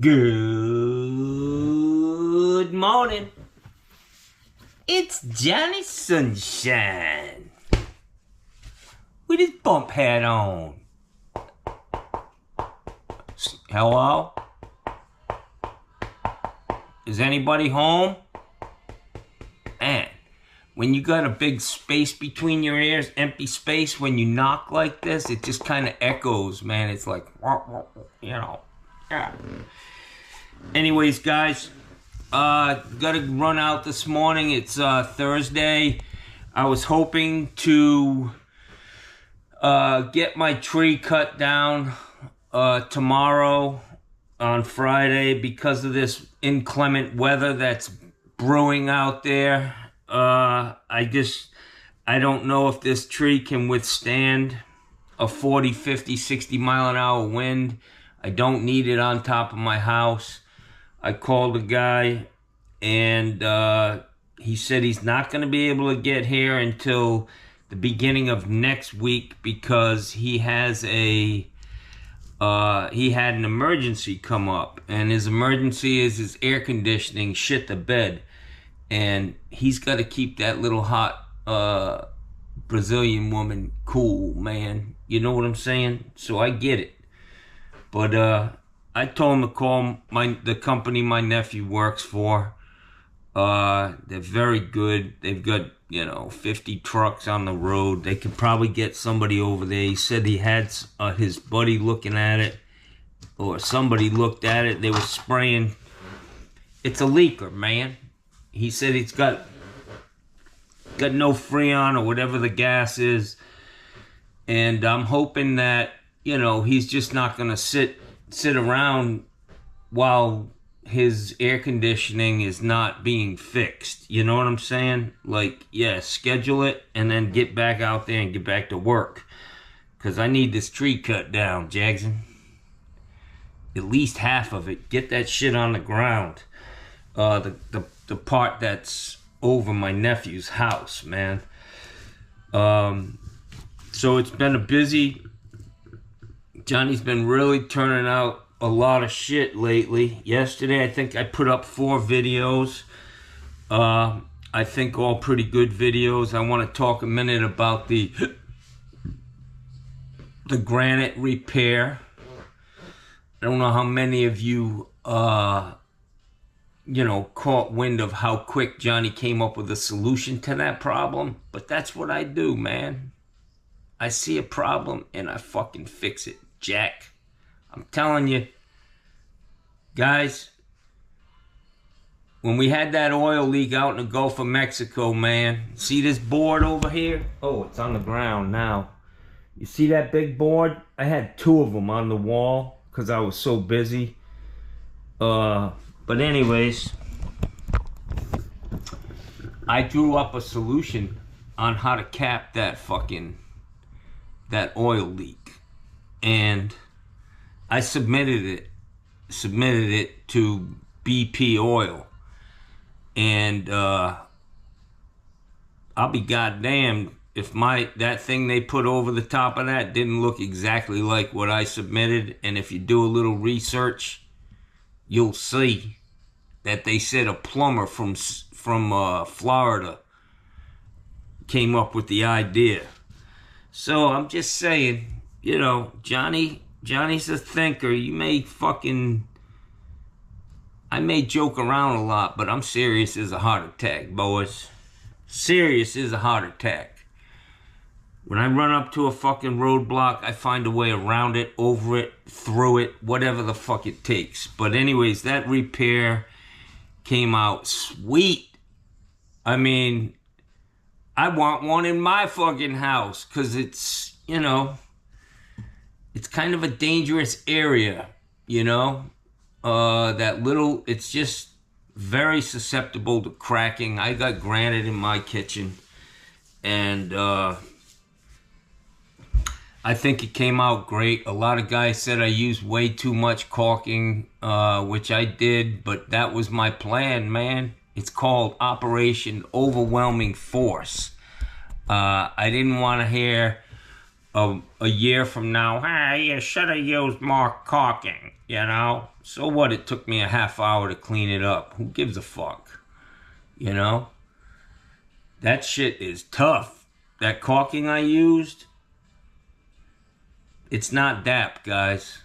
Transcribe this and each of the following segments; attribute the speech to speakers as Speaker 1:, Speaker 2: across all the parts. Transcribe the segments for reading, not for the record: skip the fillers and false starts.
Speaker 1: Good morning. It's Johnny Sunshine with his bump hat on. Hello? Is anybody home? Man, when you got a big space between your ears, empty space, when you knock like this, it just kind of echoes, man. It's like, you know. Yeah. Anyways, guys, gotta run out this morning. It's Thursday. I was hoping to get my tree cut down tomorrow on Friday because of this inclement weather that's brewing out there. I don't know if this tree can withstand a 40, 50, 60 mile an hour wind. I don't need it on top of my house. I called a guy and he said he's not going to be able to get here until the beginning of next week because he has he had an emergency come up, and his emergency is his air conditioning shit the bed, and he's got to keep that little hot Brazilian woman cool, man. You know what I'm saying? So I get it. But I told him to call the company my nephew works for. They're very good. They've got, 50 trucks on the road. They could probably get somebody over there. He said he had his buddy looking at it, or somebody looked at it. They were spraying. It's a leaker, man. He said it's got no Freon or whatever the gas is. And I'm hoping that, he's just not going to sit around while his air conditioning is not being fixed. You know what I'm saying? Like, yeah, schedule it and then get back out there and get back to work. Because I need this tree cut down, Jackson. At least half of it. Get that shit on the ground. The part that's over my nephew's house, man. So it's been a busy... Johnny's been really turning out a lot of shit lately. Yesterday, I think I put up 4 videos. I think all pretty good videos. I want to talk a minute about the granite repair. I don't know how many of you, caught wind of how quick Johnny came up with a solution to that problem. But that's what I do, man. I see a problem and I fucking fix it. Jack, I'm telling you, guys, when we had that oil leak out in the Gulf of Mexico, man, see this board over here? Oh, it's on the ground now. You see that big board? I had 2 of them on the wall because I was so busy. But anyways, I drew up a solution on how to cap that oil leak. And I submitted it to BP Oil. And I'll be goddamned if that thing they put over the top of that didn't look exactly like what I submitted. And if you do a little research, you'll see that they said a plumber from Florida came up with the idea. So I'm just saying, Johnny's a thinker. I may joke around a lot, but I'm serious as a heart attack, boys. Serious as a heart attack. When I run up to a fucking roadblock, I find a way around it, over it, through it, whatever the fuck it takes. But anyways, that repair came out sweet. I mean, I want one in my fucking house, because it's, it's kind of a dangerous area, it's just very susceptible to cracking. I got granite in my kitchen, and I think it came out great. A lot of guys said I used way too much caulking, which I did, but that was my plan, man. It's called Operation Overwhelming Force. I didn't want to hear a year from now, you should have used more caulking. you know? So what? It took me a half hour to clean it up. Who gives a fuck? You know? That shit is tough. That caulking I used, it's not DAP, guys.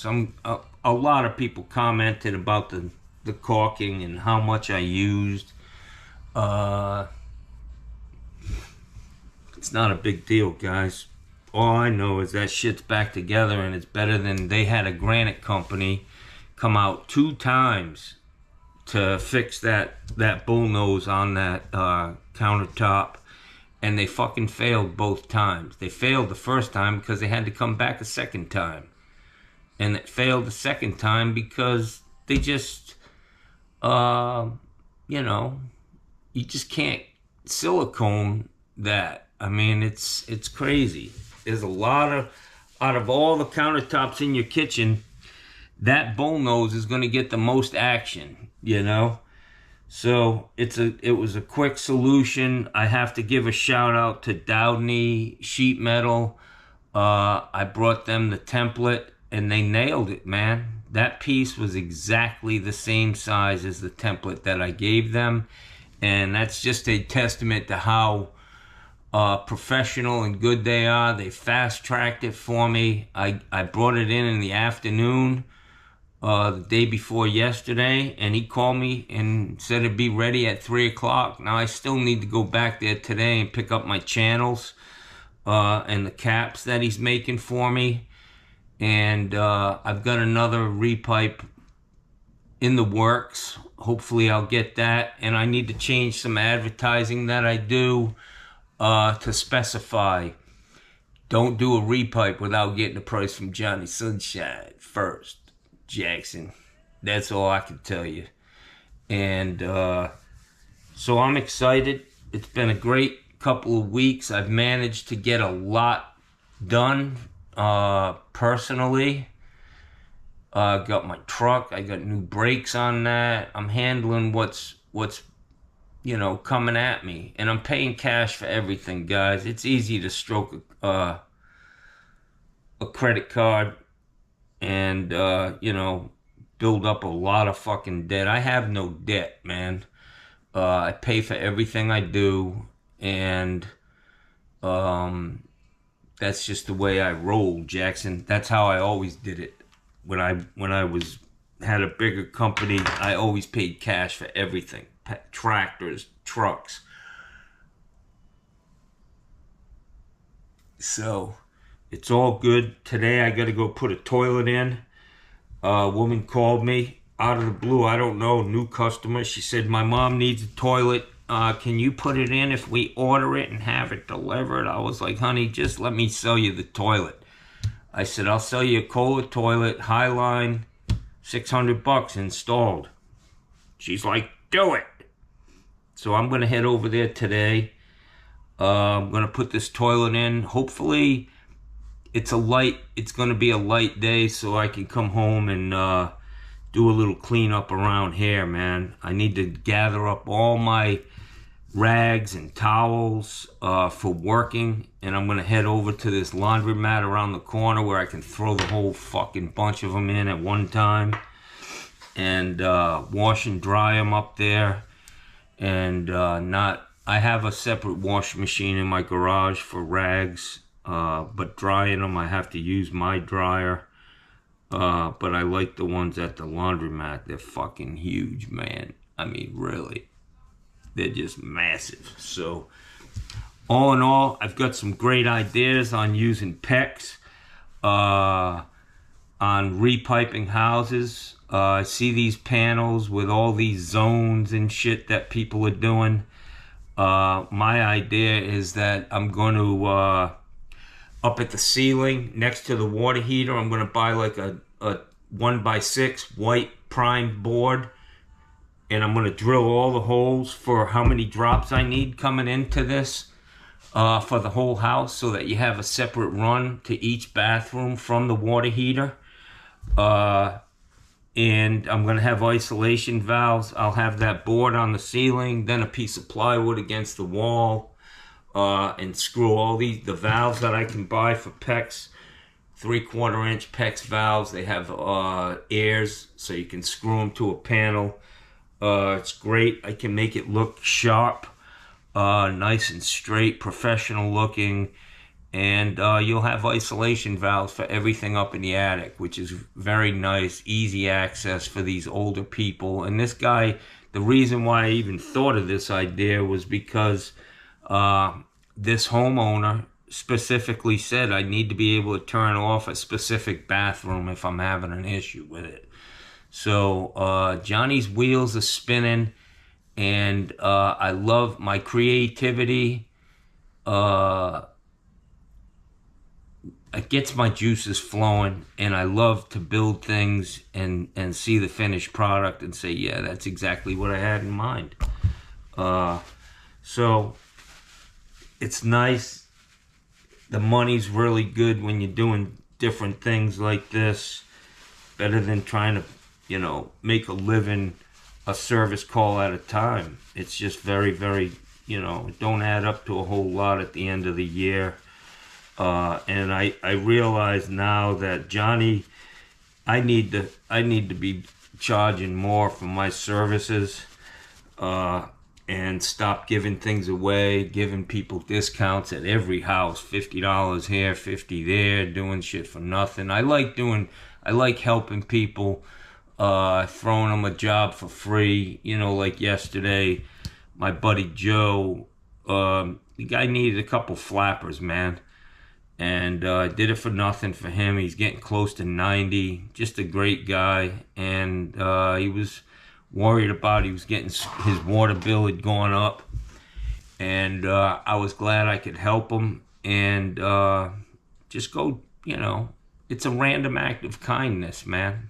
Speaker 1: A lot of people commented about the caulking and how much I used. It's not a big deal, guys. All I know is that shit's back together, and it's better than they had a granite company come out 2 times to fix that bullnose on that countertop, and they fucking failed both times. They failed the first time because they had to come back a second time, and it failed the second time because they just, you know, you just can't silicone that. I mean, it's crazy. There's a lot of, out of all the countertops in your kitchen, that bullnose is going to get the most action, you know? So it was a quick solution. I have to give a shout out to Downey Sheet Metal. I brought them the template and they nailed it, man. That piece was exactly the same size as the template that I gave them. And that's just a testament to how professional and good they are. They fast-tracked it for me. I brought it in the afternoon, the day before yesterday, and he called me and said it'd be ready at 3 o'clock. Now, I still need to go back there today and pick up my channels and the caps that he's making for me. And I've got another repipe in the works. Hopefully I'll get that. And I need to change some advertising that I do to specify, don't do a repipe without getting a price from Johnny Sunshine first, Jackson. That's all I can tell you. And so I'm excited. It's been a great couple of weeks. I've managed to get a lot done personally. Got my truck. I got new brakes on that. I'm handling what's you know, coming at me, and I'm paying cash for everything, guys. It's easy to stroke a credit card and you know, build up a lot of fucking debt. I have no debt, man. I pay for everything I do, and that's just the way I roll, Jackson. That's how I always did it. When I had a bigger company, I always paid cash for everything. Tractors, trucks. So it's all good. Today I got to go put a toilet in. A woman called me out of the blue. I don't know, new customer. She said, my mom needs a toilet. Can you put it in if we order it and have it delivered? I was like, honey, just let me sell you the toilet. I said, I'll sell you a Kohler toilet, Highline, $600 installed. She's like, do it. So I'm going to head over there today. I'm going to put this toilet in. Hopefully it's going to be a light day so I can come home and do a little cleanup around here, man. I need to gather up all my rags and towels for working, and I'm going to head over to this laundromat around the corner where I can throw the whole fucking bunch of them in at one time and wash and dry them up there. And I have a separate washing machine in my garage for rags, but drying them I have to use my dryer. But I like the ones at the laundromat. They're fucking huge, man. I mean, really. They're just massive. So, all in all, I've got some great ideas on using PEX, on repiping houses. I see these panels with all these zones and shit that people are doing. My idea is that I'm going to, up at the ceiling next to the water heater, I'm going to buy like a 1x6 white primed board. And I'm going to drill all the holes for how many drops I need coming into this for the whole house, so that you have a separate run to each bathroom from the water heater. And I'm going to have isolation valves. I'll have that board on the ceiling, then a piece of plywood against the wall, and screw all the valves that I can buy for PEX 3/4 inch PEX valves. They have airs, so you can screw them to a panel. It's great. I can make it look sharp, nice and straight, professional looking. And you'll have isolation valves for everything up in the attic, which is very nice, easy access for these older people. And this guy, the reason why I even thought of this idea was because this homeowner specifically said I need to be able to turn off a specific bathroom if I'm having an issue with it. So Johnny's wheels are spinning, and I love my creativity. It gets my juices flowing, and I love to build things and see the finished product and say, yeah, that's exactly what I had in mind. So it's nice. The money's really good when you're doing different things like this. Better than trying to, you know, make a living a service call at a time. It's just very, very, you know, it don't add up to a whole lot at the end of the year. And I realize now that Johnny, I need to be charging more for my services, and stop giving things away, giving people discounts at every house, $50 here, $50 there, doing shit for nothing. I like helping people, throwing them a job for free. You know, like yesterday, my buddy Joe, the guy needed a couple flappers, man. And I did it for nothing for him. He's getting close to 90. Just a great guy. And he was worried about, he was getting, his water bill had gone up. And I was glad I could help him. And just go, you know, it's a random act of kindness, man.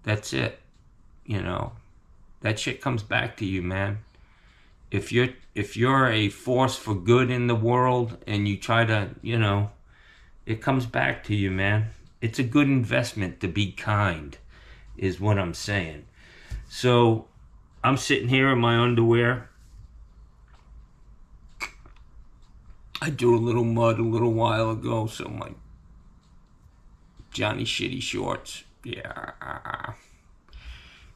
Speaker 1: That's it. You know, that shit comes back to you, man. If you're a force for good in the world and you try to, you know, it comes back to you, man. It's a good investment to be kind, is what I'm saying. So I'm sitting here in my underwear. I drew a little mud a little while ago, so my Johnny Shitty shorts. Yeah.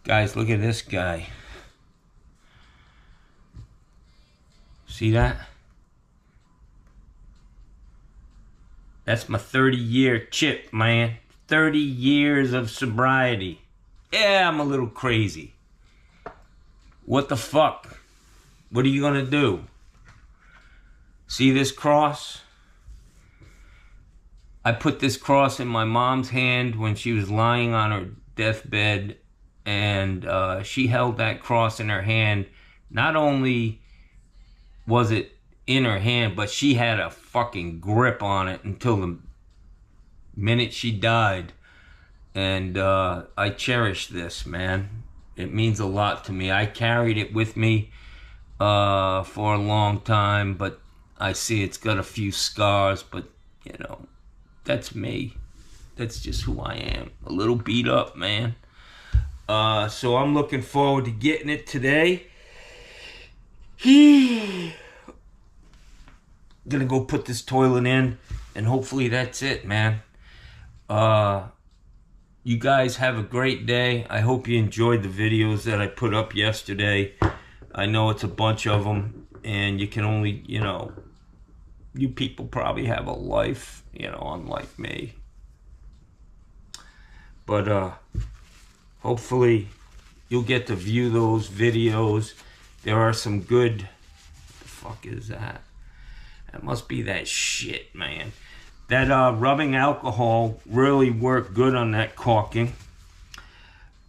Speaker 1: Guys, look at this guy. See that? That's my 30-year chip, man. 30 years of sobriety. Yeah, I'm a little crazy. What the fuck? What are you gonna do? See this cross? I put this cross in my mom's hand when she was lying on her deathbed, and she held that cross in her hand. Not only was it in her hand, but she had a fucking grip on it until the minute she died. And I cherish this, man. It means a lot to me. I carried it with me for a long time, but I see it's got a few scars, but, you know, that's me. That's just who I am. A little beat up, man. So I'm looking forward to getting it today. Gonna go put this toilet in, and hopefully that's it, man. You guys have a great day. I hope you enjoyed the videos that I put up yesterday. I know it's a bunch of them, and you can only, you know, you people probably have a life, you know, unlike me. But hopefully you'll get to view those videos. There are some good, what the fuck is that? That must be that shit, man. That rubbing alcohol really worked good on that caulking.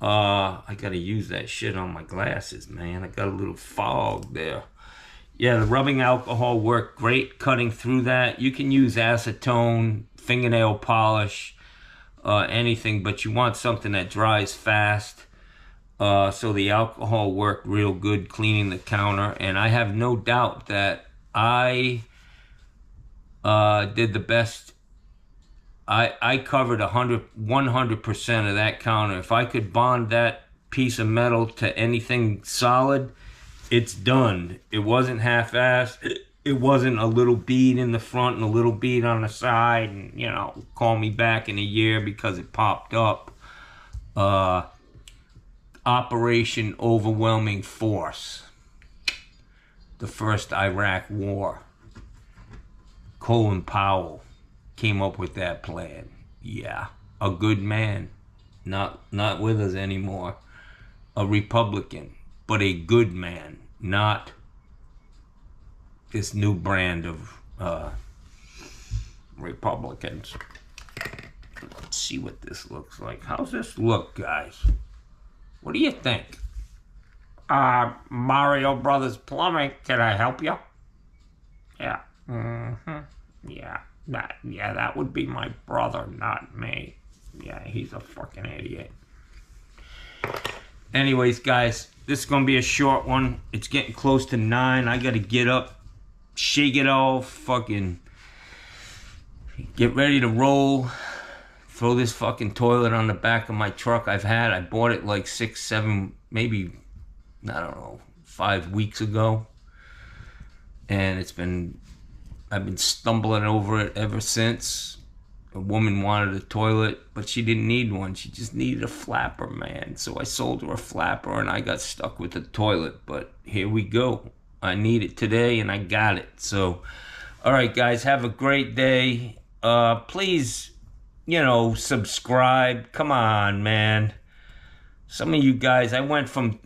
Speaker 1: I gotta use that shit on my glasses, man. I got a little fog there. Yeah, the rubbing alcohol worked great cutting through that. You can use acetone, fingernail polish, anything, but you want something that dries fast. So the alcohol worked real good cleaning the counter, and I have no doubt that I did the best. I covered 100% of that counter. If I could bond that piece of metal to anything solid, it's done. It wasn't half-assed. It wasn't a little bead in the front and a little bead on the side, and call me back in a year because it popped up. Operation Overwhelming Force, the first Iraq War. Colin Powell came up with that plan. Yeah, a good man, not with us anymore. A Republican, but a good man, not this new brand of Republicans. Let's see what this looks like. How's this look, guys? What do you think? Mario Brothers Plumbing, can I help you? Yeah. Yeah. That would be my brother, not me. Yeah, he's a fucking idiot. Anyways, guys, this is going to be a short one. It's getting close to 9. I got to get up, shake it all, fucking get ready to roll. Throw this fucking toilet on the back of my truck. I bought it like 6, 7, maybe, I don't know, 5 weeks ago. And I've been stumbling over it ever since. A woman wanted a toilet, but she didn't need one. She just needed a flapper, man. So I sold her a flapper and I got stuck with the toilet. But here we go. I need it today and I got it. So, all right, guys, have a great day. Please, subscribe. Come on, man. Some of you guys, I went from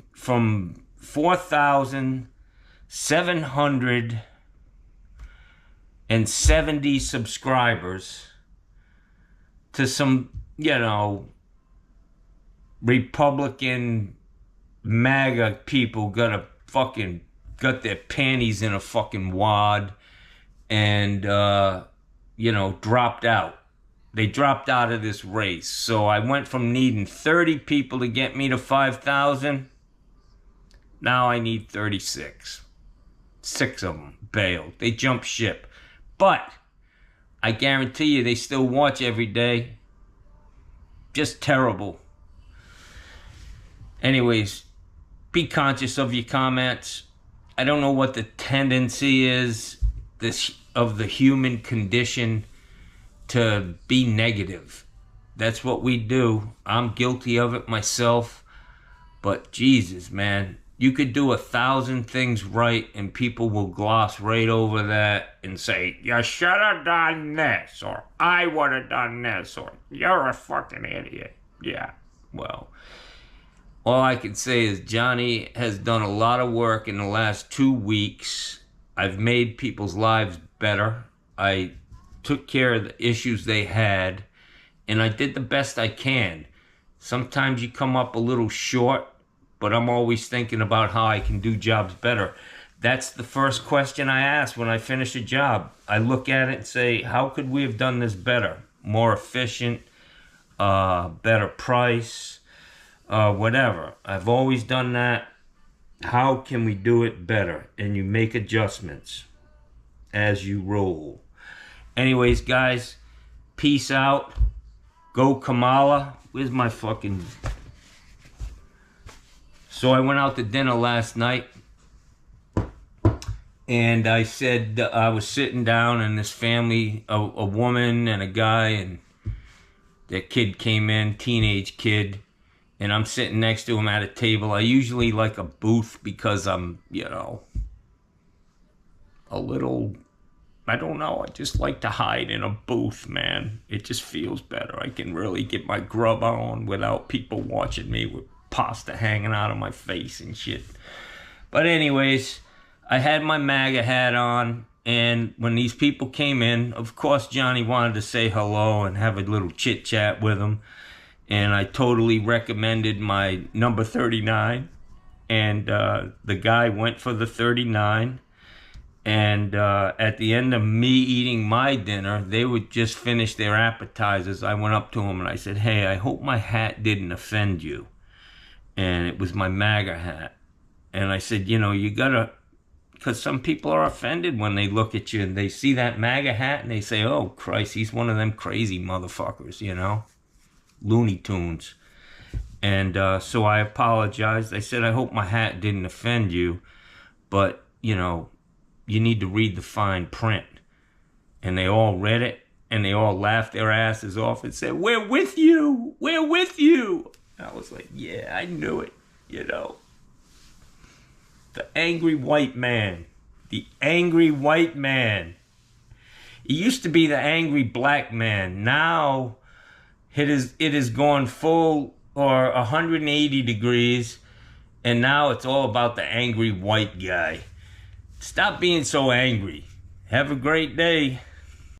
Speaker 1: 4,770 subscribers to some, Republican MAGA people got their panties in a fucking wad and, dropped out. They dropped out of this race. So I went from needing 30 people to get me to 5,000. Now I need 36. 6 of them bailed. They jumped ship. But I guarantee you they still watch every day. Just terrible. Anyways, be conscious of your comments. I don't know what the tendency is of the human condition to be negative. That's what we do. I'm guilty of it myself. But Jesus, man. You could do 1,000 things right and people will gloss right over that and say, you should have done this, or I would have done this, or you're a fucking idiot. Yeah, well, all I can say is Johnny has done a lot of work in the last 2 weeks. I've made people's lives better. I took care of the issues they had, and I did the best I can. Sometimes you come up a little short, but I'm always thinking about how I can do jobs better. That's the first question I ask when I finish a job. I look at it and say, how could we have done this better? More efficient, better price, whatever. I've always done that. How can we do it better? And you make adjustments as you roll. Anyways, guys, peace out. Go Kamala. Where's my fucking... So I went out to dinner last night, and I said I was sitting down, and this family, a woman and a guy, and their kid came in, teenage kid, and I'm sitting next to him at a table. I usually like a booth because I'm, a little, I don't know, I just like to hide in a booth, man. It just feels better. I can really get my grub on without people watching me with pasta hanging out of my face and shit. But anyways, I had my MAGA hat on, and when these people came in, of course Johnny wanted to say hello and have a little chit chat with them, and I totally recommended my number 39, and the guy went for the 39, and at the end of me eating my dinner, they would just finish their appetizers. I went up to him and I said, hey, I hope my hat didn't offend you. And it was my MAGA hat. And I said, you gotta, because some people are offended when they look at you and they see that MAGA hat and they say, oh, Christ, he's one of them crazy motherfuckers, Looney Tunes. And so I apologized. I said, I hope my hat didn't offend you. But, you need to read the fine print. And they all read it, and they all laughed their asses off and said, we're with you, we're with you. And I was like, yeah, I knew it, you know. The angry white man. The angry white man. It used to be the angry black man. Now it is gone full or 180 degrees, and now it's all about the angry white guy. Stop being so angry. Have a great day.